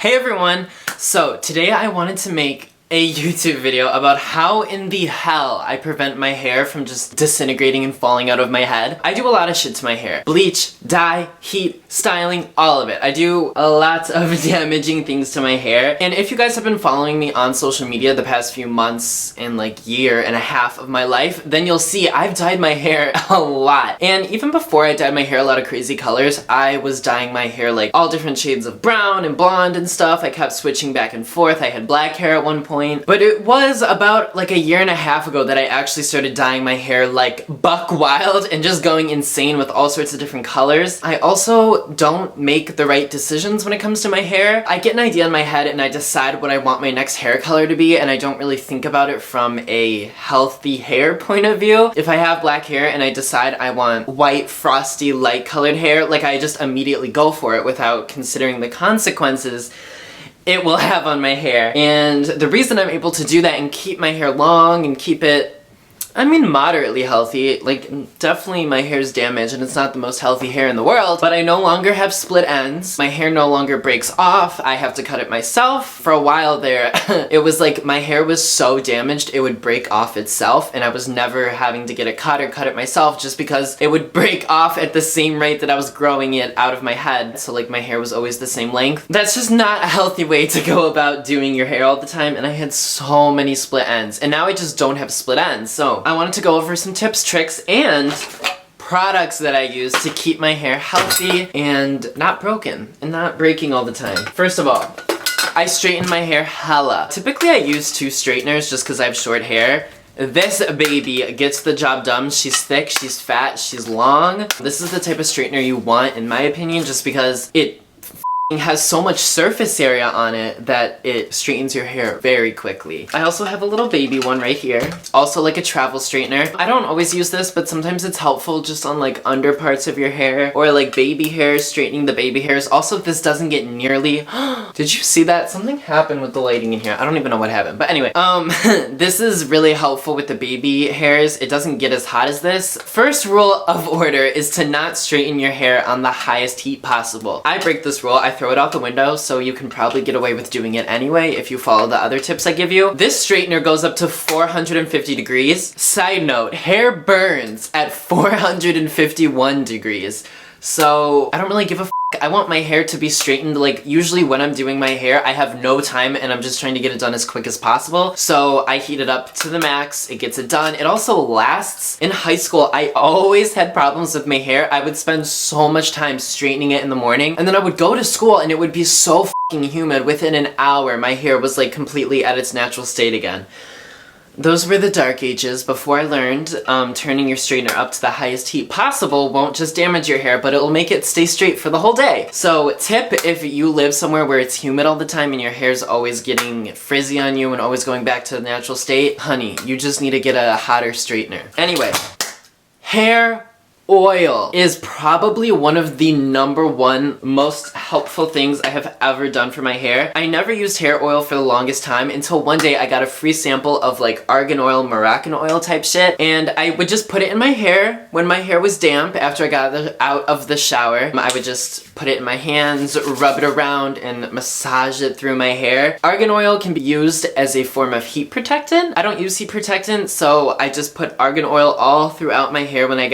Hey everyone! So today I wanted to make a YouTube video about how in the hell I prevent my hair from just disintegrating and falling out of my head. I do a lot of shit to my hair. Bleach, dye, heat, styling, all of it. I do a lot of damaging things to my hair. And if you guys have been following me on social media the past few months and like year and a half of my life, then you'll see I've dyed my hair a lot. And even before I dyed my hair a lot of crazy colors, I was dyeing my hair like all different shades of brown and blonde and stuff. I kept switching back and forth. I had black hair at one point. But it was about like a year and a half ago that I actually started dyeing my hair like buck wild and just going insane with all sorts of different colors. I also don't make the right decisions when it comes to my hair. I get an idea in my head and I decide what I want my next hair color to be, and I don't really think about it from a healthy hair point of view. If I have black hair and I decide I want white, frosty, light colored hair, like I just immediately go for it without considering the consequences it will have on my hair. And the reason I'm able to do that and keep my hair long and keep it, I mean, moderately healthy, like definitely my hair's damaged and it's not the most healthy hair in the world, but I no longer have split ends. My hair no longer breaks off. I have to cut it myself. For a while there, it was like my hair was so damaged it would break off itself, and I was never having to get it cut or cut it myself just because it would break off at the same rate that I was growing it out of my head. So like my hair was always the same length. That's just not a healthy way to go about doing your hair all the time, and I had so many split ends, and now I just don't have split ends. So I wanted to go over some tips, tricks, and products that I use to keep my hair healthy and not broken and not breaking all the time. First of all, I straighten my hair hella. Typically I use two straighteners just because I have short hair. This baby gets the job done. She's thick, she's fat, she's long. This is the type of straightener you want, in my opinion, just because it has so much surface area on it that it straightens your hair very quickly. I also have a little baby one right here. Also like a travel straightener. I don't always use this, but sometimes it's helpful just on like under parts of your hair or like baby hairs, straightening the baby hairs. Also, this doesn't get nearly... Did you see that? Something happened with the lighting in here. I don't even know what happened. But anyway, this is really helpful with the baby hairs. It doesn't get as hot as this. First rule of order is to not straighten your hair on the highest heat possible. I break this rule. I throw it out the window, so you can probably get away with doing it anyway if you follow the other tips I give you. This straightener goes up to 450 degrees. Side note, hair burns at 451 degrees. So I don't really give a f. I want my hair to be straightened. Like usually when I'm doing my hair, I have no time and I'm just trying to get it done as quick as possible. So I heat it up to the max, it gets it done. It also lasts. In high school, I always had problems with my hair. I would spend so much time straightening it in the morning, and then I would go to school and it would be so fucking humid. Within an hour, my hair was like completely at its natural state again. Those were the dark ages before I learned turning your straightener up to the highest heat possible won't just damage your hair, but it'll make it stay straight for the whole day. So tip, if you live somewhere where it's humid all the time and your hair's always getting frizzy on you and always going back to the natural state, honey, you just need to get a hotter straightener. Anyway, hair oil is probably one of the #1 most helpful things I have ever done for my hair. I never used hair oil for the longest time until one day I got a free sample of like argan oil, Moroccan oil type shit, and I would just put it in my hair when my hair was damp after I got out of the shower. I would just put it in my hands, rub it around, and massage it through my hair. Argan oil can be used as a form of heat protectant. I don't use heat protectant, so I just put argan oil all throughout my hair when I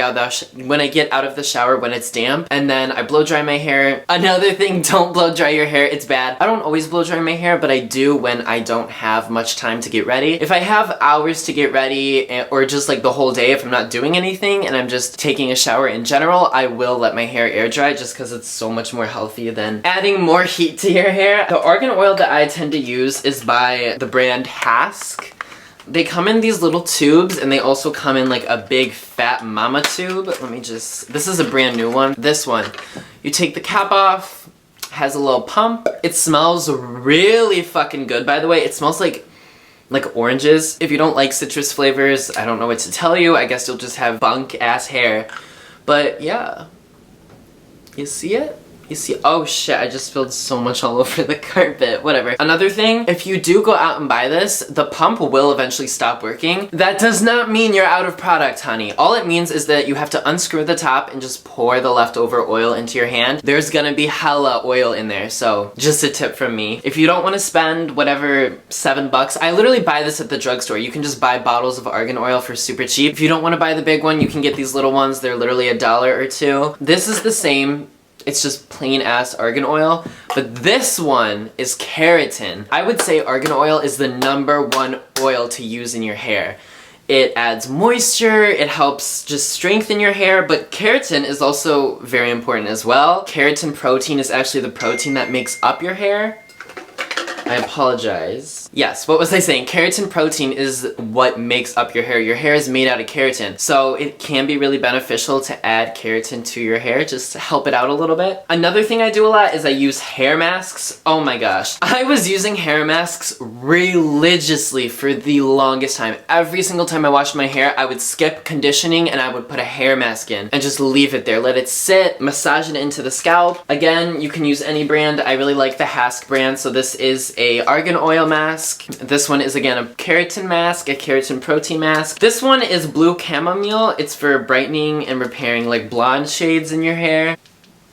get out of the shower when it's damp, and then I blow dry my hair. Another thing, don't blow dry your hair, it's bad. I don't always blow dry my hair, but I do when I don't have much time to get ready. If I have hours to get ready, or just like the whole day if I'm not doing anything and I'm just taking a shower in general, I will let my hair air dry just because it's so much more healthy than adding more heat to your hair. The argan oil that I tend to use is by the brand Hask. They come in these little tubes, and they also come in like a big fat mama tube. This is a brand new one. This one, you take the cap off, has a little pump. It smells really fucking good, by the way. It smells like oranges. If you don't like citrus flavors, I don't know what to tell you. I guess you'll just have bunk ass hair. But yeah, you see it? You see, oh shit, I just spilled so much all over the carpet. Whatever. Another thing, if you do go out and buy this, the pump will eventually stop working. That does not mean you're out of product, honey. All it means is that you have to unscrew the top and just pour the leftover oil into your hand. There's gonna be hella oil in there, so just a tip from me. If you don't want to spend whatever, $7, I literally buy this at the drugstore. You can just buy bottles of argan oil for super cheap. If you don't want to buy the big one, you can get these little ones. They're literally $1 or $2. This is the same. It's just plain ass argan oil, but this one is keratin. I would say argan oil is the #1 oil to use in your hair. It adds moisture, it helps just strengthen your hair, but keratin is also very important as well. Keratin protein is actually the protein that makes up your hair. I apologize. Yes, what was I saying? Keratin protein is what makes up your hair. Your hair is made out of keratin. So it can be really beneficial to add keratin to your hair just to help it out a little bit. Another thing I do a lot is I use hair masks. Oh my gosh. I was using hair masks religiously for the longest time. Every single time I washed my hair, I would skip conditioning and I would put a hair mask in and just leave it there. Let it sit, massage it into the scalp. Again, you can use any brand. I really like the Hask brand, so this is a argan oil mask. This one is again a keratin mask, a keratin protein mask. This one is blue chamomile. It's for brightening and repairing like blonde shades in your hair.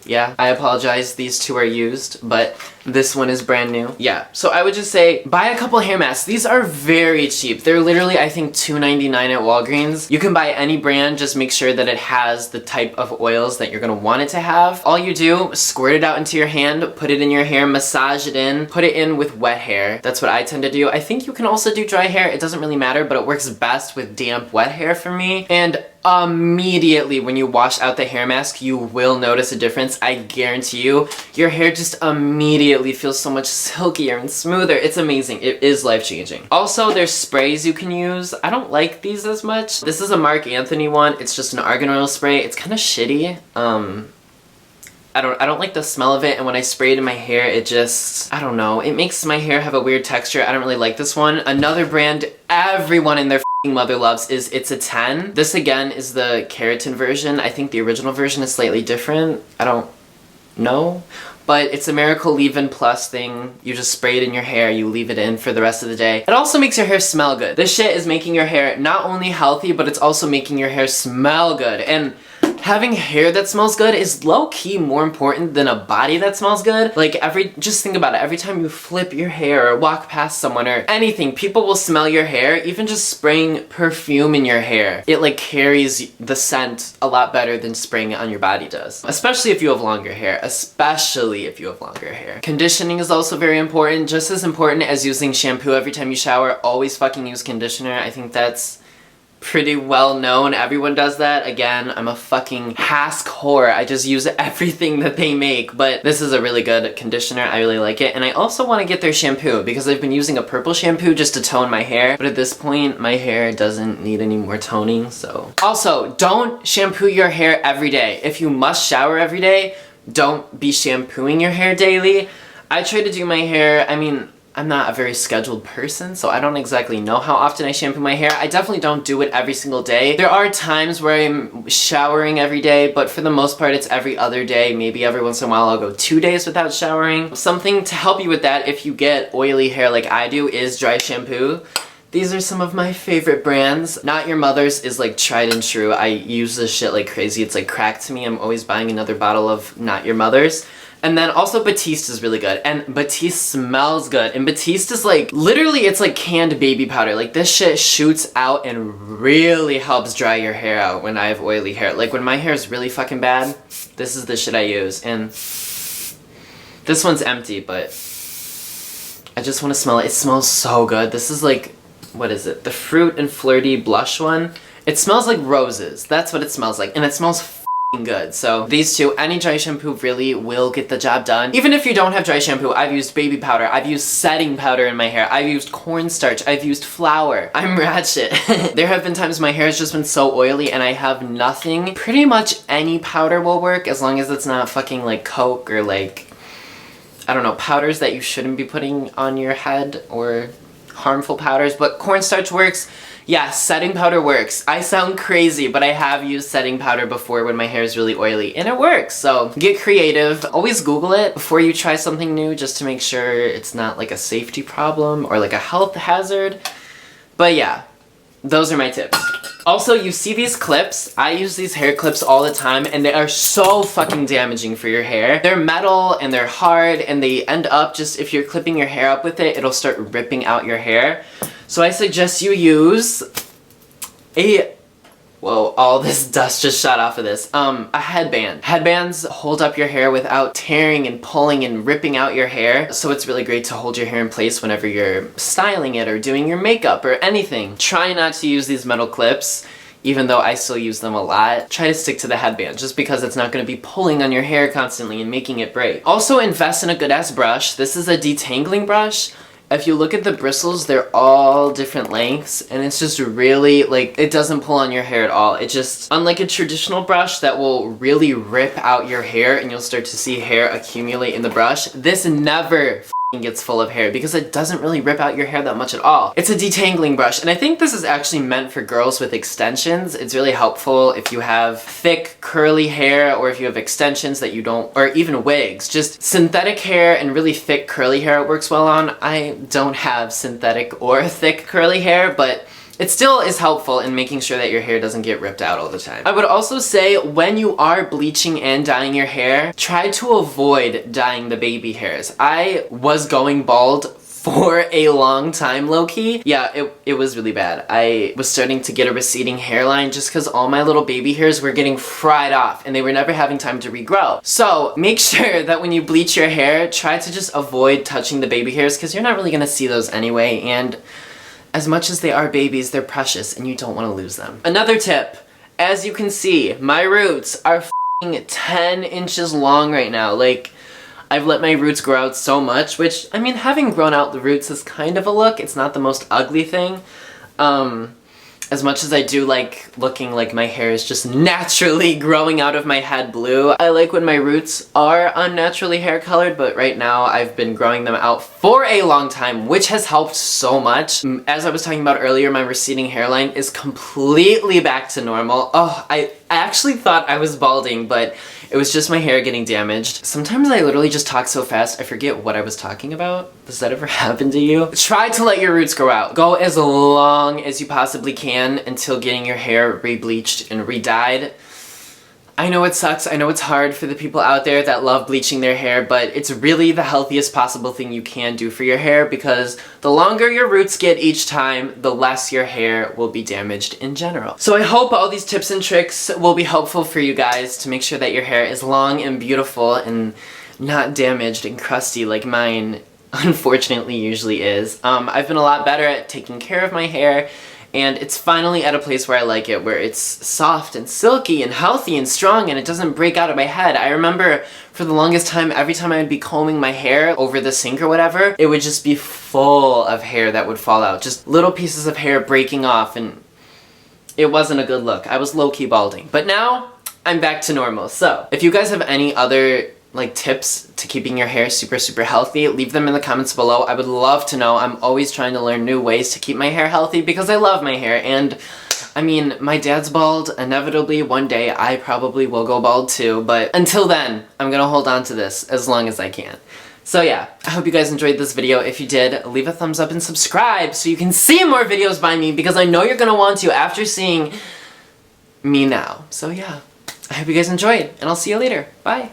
Yeah, I apologize, these two are used, but this one is brand new. Yeah, so I would just say, buy a couple hair masks. These are very cheap. They're literally, I think, $2.99 at Walgreens. You can buy any brand, just make sure that it has the type of oils that you're gonna want it to have. All you do, squirt it out into your hand, put it in your hair, massage it in, put it in with wet hair. That's what I tend to do. I think you can also do dry hair. It doesn't really matter, but it works best with damp, wet hair for me. And immediately when you wash out the hair mask, you will notice a difference. I guarantee you, your hair just immediately feels so much silkier and smoother. It's amazing. It is life-changing. Also, there's sprays you can use. I don't like these as much. This is a Marc Anthony one. It's just an argan oil spray. It's kind of shitty. I don't like the smell of it, and when I spray it in my hair, it just, I don't know, it makes my hair have a weird texture. I don't really like this one. Another brand everyone in their mother loves is It's a 10. This again is the keratin version. I think the original version is slightly different. I don't know. But it's a Miracle Leave-In Plus thing. You just spray it in your hair, you leave it in for the rest of the day. It also makes your hair smell good. This shit is making your hair not only healthy, but it's also making your hair smell good. And having hair that smells good is low-key more important than a body that smells good. Like just think about it, every time you flip your hair or walk past someone or anything, people will smell your hair. Even just spraying perfume in your hair, it like carries the scent a lot better than spraying it on your body does. Especially if you have longer hair, Conditioning is also very important, just as important as using shampoo every time you shower. Always fucking use conditioner. I think that's pretty well known. Everyone does that. Again, I'm a fucking Hask whore. I just use everything that they make, but this is a really good conditioner. I really like it. And I also want to get their shampoo because I've been using a purple shampoo just to tone my hair, but at this point my hair doesn't need any more toning, so. Also, don't shampoo your hair every day. If you must shower every day, don't be shampooing your hair daily. I try to do my hair, I mean, I'm not a very scheduled person, so I don't exactly know how often I shampoo my hair. I definitely don't do it every single day. There are times where I'm showering every day, but for the most part it's every other day. Maybe every once in a while I'll go 2 days without showering. Something to help you with that if you get oily hair like I do is dry shampoo. These are some of my favorite brands. Not Your Mother's is like tried and true. I use this shit like crazy. It's like crack to me. I'm always buying another bottle of Not Your Mother's. And then also Batiste is really good. And Batiste smells good. And Batiste is like, literally it's like canned baby powder. Like this shit shoots out and really helps dry your hair out when I have oily hair. Like when my hair is really fucking bad, this is the shit I use. And this one's empty, but I just want to smell it. It smells so good. This is like, what is it? The Fruit and Flirty blush one. It smells like roses. That's what it smells like. And it smells f***ing good. So these two, any dry shampoo really will get the job done. Even if you don't have dry shampoo, I've used baby powder. I've used setting powder in my hair. I've used cornstarch. I've used flour. I'm ratchet. There have been times my hair has just been so oily and I have nothing. Pretty much any powder will work as long as it's not fucking like Coke or like, I don't know, powders that you shouldn't be putting on your head or harmful powders, but cornstarch works. Yeah, setting powder works. I sound crazy, but I have used setting powder before when my hair is really oily, and it works. So get creative. Always Google it before you try something new just to make sure it's not like a safety problem or like a health hazard. But yeah, those are my tips. Also, you see these clips? I use these hair clips all the time, and they are so fucking damaging for your hair. They're metal and they're hard, and they end up just, if you're clipping your hair up with it, it'll start ripping out your hair. So I suggest you use whoa, all this dust just shot off of this. A headband. Headbands hold up your hair without tearing and pulling and ripping out your hair. So it's really great to hold your hair in place whenever you're styling it or doing your makeup or anything. Try not to use these metal clips, even though I still use them a lot. Try to stick to the headband just because it's not going to be pulling on your hair constantly and making it break. Also invest in a good ass brush. This is a detangling brush. If you look at the bristles, they're all different lengths, and it's just really, like, it doesn't pull on your hair at all. It just, unlike a traditional brush that will really rip out your hair and you'll start to see hair accumulate in the brush, this never gets full of hair because it doesn't really rip out your hair that much at all. It's a detangling brush, and I think this is actually meant for girls with extensions. It's really helpful if you have thick curly hair or if you have extensions that you don't, or even wigs. Just synthetic hair and really thick curly hair it works well on. I don't have synthetic or thick curly hair, but it still is helpful in making sure that your hair doesn't get ripped out all the time. I would also say when you are bleaching and dyeing your hair, try to avoid dyeing the baby hairs. I was going bald for a long time, low-key. Yeah, it was really bad. I was starting to get a receding hairline just because all my little baby hairs were getting fried off and they were never having time to regrow. So make sure that when you bleach your hair, try to just avoid touching the baby hairs because you're not really gonna see those anyway, and as much as they are babies, they're precious and you don't want to lose them. Another tip, as you can see, my roots are f***ing 10 inches long right now. Like, I've let my roots grow out so much, which, I mean, having grown out the roots is kind of a look. It's not the most ugly thing. As much as I do like looking like my hair is just naturally growing out of my head blue, I like when my roots are unnaturally hair colored, but right now I've been growing them out for a long time, which has helped so much. As I was talking about earlier, my receding hairline is completely back to normal. Oh, I actually thought I was balding, but it was just my hair getting damaged. Sometimes I literally just talk so fast I forget what I was talking about. Does that ever happen to you? Try to let your roots grow out. Go as long as you possibly can until getting your hair re-bleached and re-dyed. I know it sucks, I know it's hard for the people out there that love bleaching their hair, but it's really the healthiest possible thing you can do for your hair because the longer your roots get each time, the less your hair will be damaged in general. So I hope all these tips and tricks will be helpful for you guys to make sure that your hair is long and beautiful and not damaged and crusty like mine unfortunately usually is. I've been a lot better at taking care of my hair, and it's finally at a place where I like it, where it's soft and silky and healthy and strong and it doesn't break out of my head. I remember for the longest time, every time I would be combing my hair over the sink or whatever, it would just be full of hair that would fall out. Just little pieces of hair breaking off, and it wasn't a good look. I was low-key balding. But now, I'm back to normal. So, if you guys have any other like tips to keeping your hair super healthy, leave them in the comments below. I would love to know. I'm always trying to learn new ways to keep my hair healthy because I love my hair, and I mean, my dad's bald. Inevitably, one day I probably will go bald too, but until then, I'm gonna hold on to this as long as I can. So yeah, I hope you guys enjoyed this video. If you did, leave a thumbs up and subscribe so you can see more videos by me because I know you're gonna want to after seeing me now. So yeah, I hope you guys enjoyed, and I'll see you later. Bye!